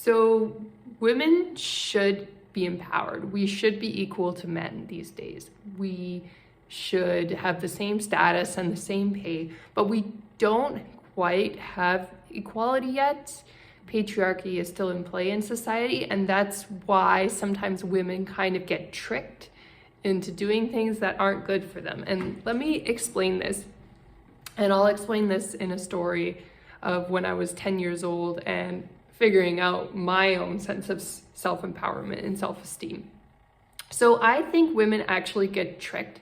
So women should be empowered. We should be equal to men these days. We should have the same status and the same pay, but we don't quite have equality yet. Patriarchy is still in play in society, and that's why sometimes women kind of get tricked into doing things that aren't good for them. And let me explain this. And I'll explain this in a story of when I was 10 years old and figuring out my own sense of self-empowerment and self-esteem. So I think women actually get tricked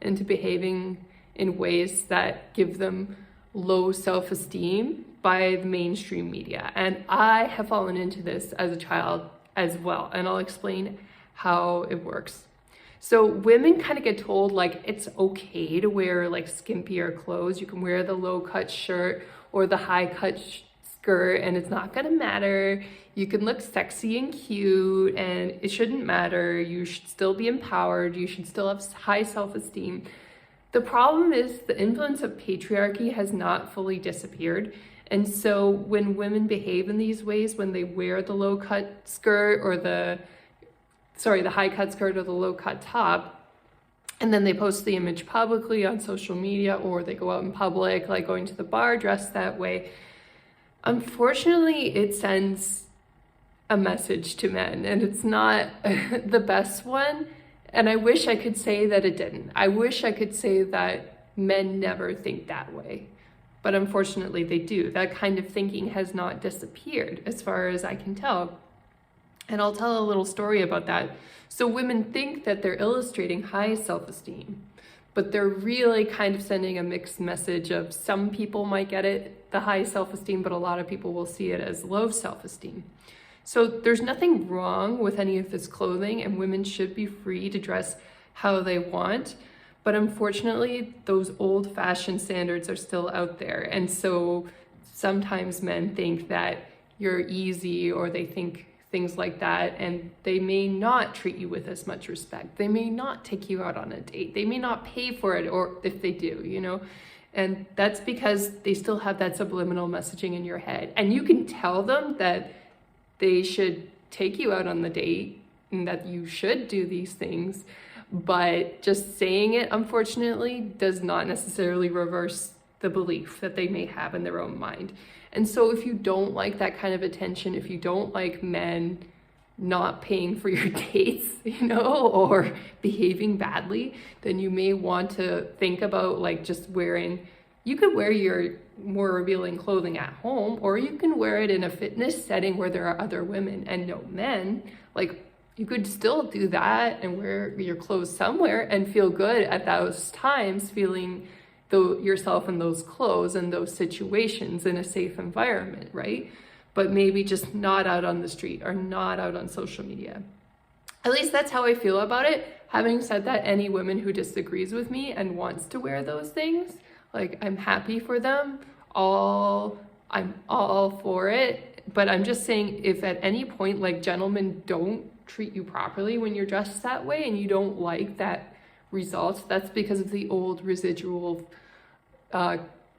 into behaving in ways that give them low self-esteem by the mainstream media. And I have fallen into this as a child as well. And I'll explain how it works. So women kind of get told like it's okay to wear like skimpier clothes. You can wear the low cut shirt or the high cut skirt and it's not gonna matter. You can look sexy and cute and it shouldn't matter. You should still be empowered. You should still have high self-esteem. The problem is the influence of patriarchy has not fully disappeared. And so when women behave in these ways, when they wear the low cut skirt or the high cut skirt or the low cut top, and then they post the image publicly on social media, or they go out in public, like going to the bar dressed that way, unfortunately, it sends a message to men, and it's not the best one. And I wish I could say that it didn't. I wish I could say that men never think that way. But unfortunately, they do. That kind of thinking has not disappeared, as far as I can tell. And I'll tell a little story about that. So women think that they're illustrating high self-esteem, but they're really kind of sending a mixed message of some people might get it, the high self-esteem, but a lot of people will see it as low self-esteem. So there's nothing wrong with any of this clothing, and women should be free to dress how they want. But unfortunately, those old-fashioned standards are still out there. And so sometimes men think that you're easy, or they think things like that, and they may not treat you with as much respect. They may not take you out on a date. They may not pay for it, or if they do, you know? And that's because they still have that subliminal messaging in your head. And you can tell them that they should take you out on the date and that you should do these things, but just saying it, unfortunately, does not necessarily reverse the belief that they may have in their own mind. And so if you don't like that kind of attention, if you don't like men not paying for your dates, you know, or behaving badly, then you may want to think about like just wearing, you could wear your more revealing clothing at home, or you can wear it in a fitness setting where there are other women and no men. Like, you could still do that and wear your clothes somewhere and feel good at those times, feeling yourself in those clothes and those situations in a safe environment, right? But maybe just not out on the street or not out on social media. At least that's how I feel about it. Having said that, any woman who disagrees with me and wants to wear those things, like, I'm happy for them. I'm all for it. But I'm just saying, if at any point, like, gentlemen don't treat you properly when you're dressed that way and you don't like that result, that's because of the old residual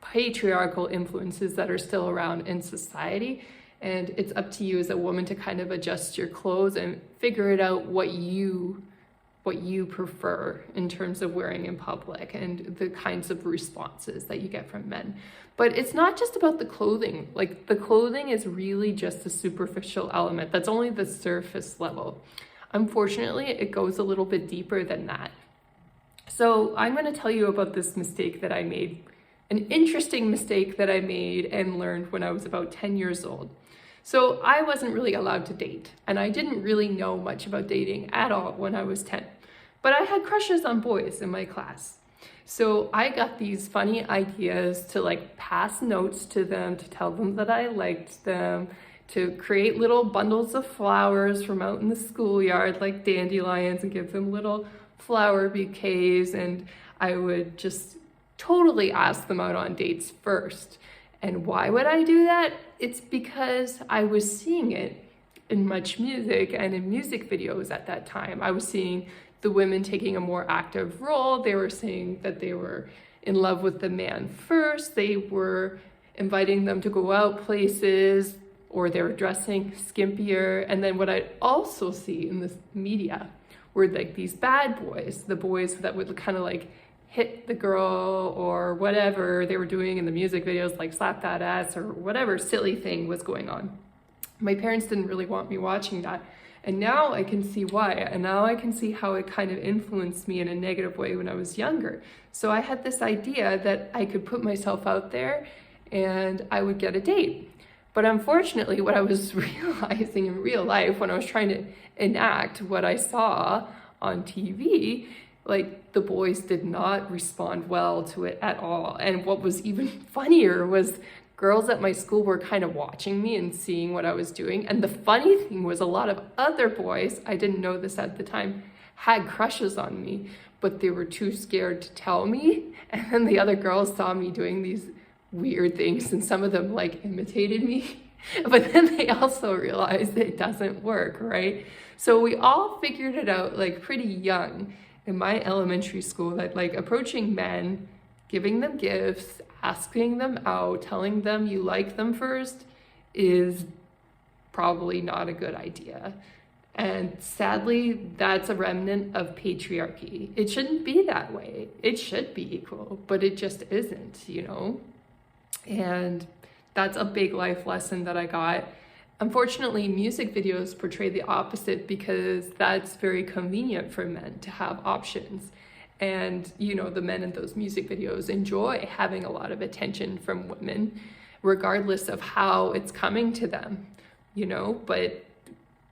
patriarchal influences that are still around in society. And it's up to you as a woman to kind of adjust your clothes and figure it out what you prefer in terms of wearing in public and the kinds of responses that you get from men. But it's not just about the clothing. Like, the clothing is really just a superficial element. That's only the surface level. Unfortunately, it goes a little bit deeper than that. So I'm going to tell you about this mistake that I made, an interesting mistake that I made and learned when I was about 10 years old. So I wasn't really allowed to date, and I didn't really know much about dating at all when I was 10. But I had crushes on boys in my class. So I got these funny ideas to like pass notes to them, to tell them that I liked them, to create little bundles of flowers from out in the schoolyard, like dandelions, and give them little flower bouquets. And I would just totally ask them out on dates first. And why would I do that? It's because I was seeing it in much music and in music videos at that time. I was seeing the women taking a more active role. They were saying that they were in love with the man first. They were inviting them to go out places or they were dressing skimpier. And then what I'd also see in this media were like these bad boys, the boys that would kind of like hit the girl or whatever they were doing in the music videos, like slap that ass or whatever silly thing was going on. My parents didn't really want me watching that. And now I can see why. And now I can see how it kind of influenced me in a negative way when I was younger. So I had this idea that I could put myself out there and I would get a date. But unfortunately, what I was realizing in real life when I was trying to enact what I saw on TV, like the boys did not respond well to it at all. And what was even funnier was girls at my school were kind of watching me and seeing what I was doing. And the funny thing was a lot of other boys, I didn't know this at the time, had crushes on me, but they were too scared to tell me. And then the other girls saw me doing these weird things and some of them like imitated me. But then they also realized that it doesn't work, right? So we all figured it out like pretty young in my elementary school that like approaching men, giving them gifts, asking them out, telling them you like them first is probably not a good idea. And sadly, that's a remnant of patriarchy. It shouldn't be that way. It should be equal, but it just isn't, you know? And that's a big life lesson that I got. Unfortunately, music videos portray the opposite because that's very convenient for men to have options. And, you know, the men in those music videos enjoy having a lot of attention from women, regardless of how it's coming to them, you know? But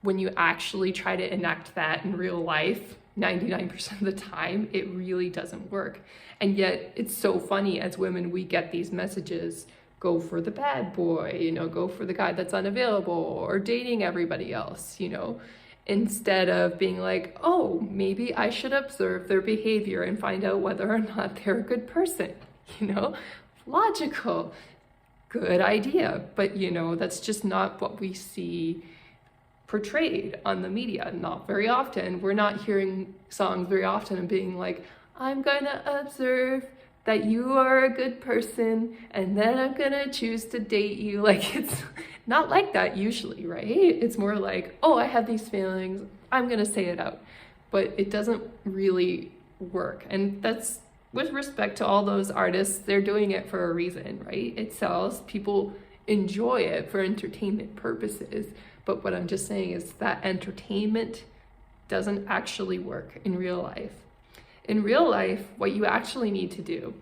when you actually try to enact that in real life, 99% of the time, it really doesn't work. And yet it's so funny as women, we get these messages, go for the bad boy, you know, go for the guy that's unavailable or dating everybody else, you know, instead of being like, oh, maybe I should observe their behavior and find out whether or not they're a good person, you know, logical, good idea. But, you know, that's just not what we see portrayed on the media. Not very often. We're not hearing songs very often and being like, I'm gonna observe that you are a good person and then I'm gonna choose to date you. Like, it's not like that usually, right? It's more like, oh, I have these feelings, I'm gonna say it out. But it doesn't really work. And that's with respect to all those artists, they're doing it for a reason, right? It sells, people enjoy it for entertainment purposes. But what I'm just saying is that entertainment doesn't actually work in real life. In real life, what you actually need to do,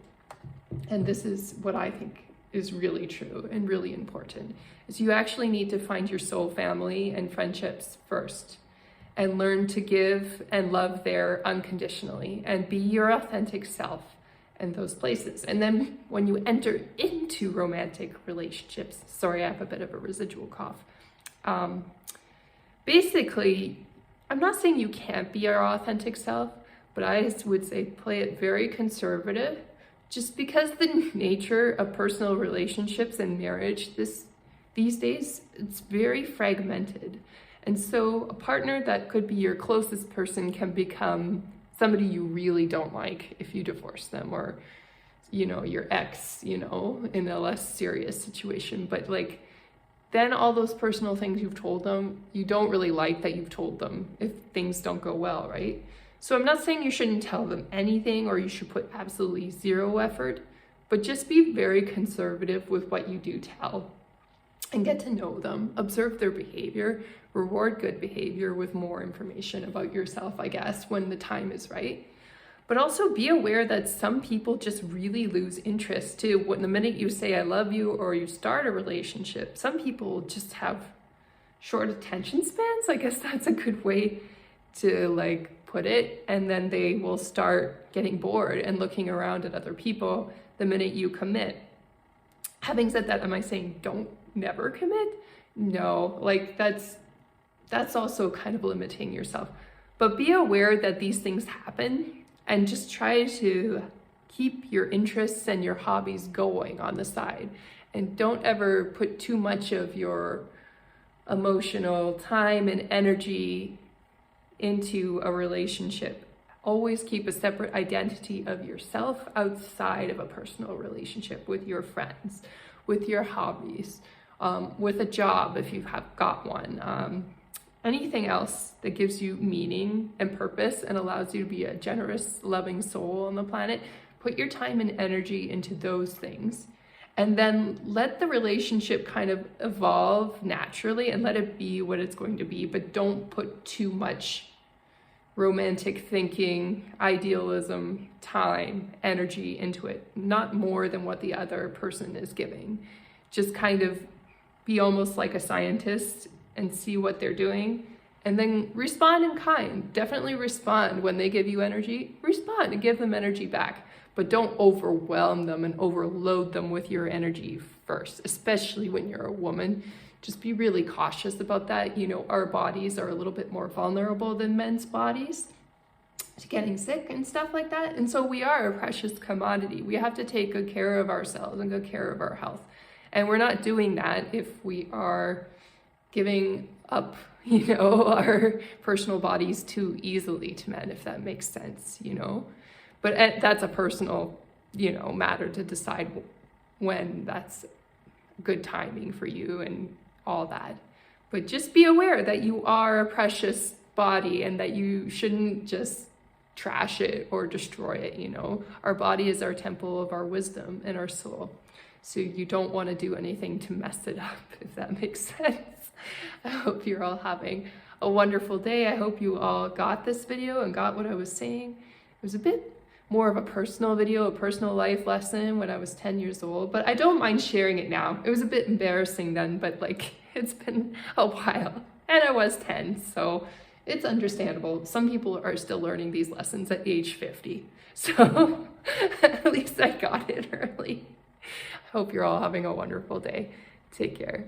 and this is what I think is really true and really important, is you actually need to find your soul family and friendships first and learn to give and love there unconditionally and be your authentic self in those places. And then when you enter into romantic relationships, sorry, I have a bit of a residual cough. Basically, I'm not saying you can't be your authentic self, but I would say play it very conservative, just because the nature of personal relationships and marriage these days, it's very fragmented. And so a partner that could be your closest person can become somebody you really don't like if you divorce them, or, you know, your ex, you know, in a less serious situation. But like, then all those personal things you've told them, you don't really like that you've told them if things don't go well, right? So I'm not saying you shouldn't tell them anything or you should put absolutely zero effort, but just be very conservative with what you do tell and get to know them, observe their behavior, reward good behavior with more information about yourself, I guess, when the time is right. But also be aware that some people just really lose interest too. When the minute you say I love you or you start a relationship, some people just have short attention spans. I guess that's a good way to like put it. And then they will start getting bored and looking around at other people the minute you commit. Having said that, am I saying don't never commit? No, like that's also kind of limiting yourself. But be aware that these things happen and just try to keep your interests and your hobbies going on the side. And don't ever put too much of your emotional time and energy into a relationship. Always keep a separate identity of yourself outside of a personal relationship with your friends, with your hobbies. with a job if you have got one, anything else that gives you meaning and purpose and allows you to be a generous, loving soul on the planet. Put your time and energy into those things. And then let the relationship kind of evolve naturally and let it be what it's going to be. But don't put too much romantic thinking, idealism, time, energy into it. Not more than what the other person is giving. Just kind of be almost like a scientist and see what they're doing. And then respond in kind. Definitely respond when they give you energy. Respond and give them energy back. But don't overwhelm them and overload them with your energy first, especially when you're a woman. Just be really cautious about that. You know, our bodies are a little bit more vulnerable than men's bodies to getting sick and stuff like that. And so we are a precious commodity. We have to take good care of ourselves and good care of our health. And we're not doing that if we are giving up, you know, our personal bodies too easily to men, if that makes sense, you know. But that's a personal, you know, matter to decide when that's good timing for you and all that. But just be aware that you are a precious body and that you shouldn't just trash it or destroy it, you know. Our body is our temple of our wisdom and our soul. So you don't want to do anything to mess it up, if that makes sense. I hope you're all having a wonderful day. I hope you all got this video and got what I was saying. It was a bit more of a personal video, a personal life lesson when I was 10 years old, but I don't mind sharing it now. It was a bit embarrassing then, but like it's been a while and I was 10, so it's understandable. Some people are still learning these lessons at age 50, so at least I got it early. I hope you're all having a wonderful day. Take care.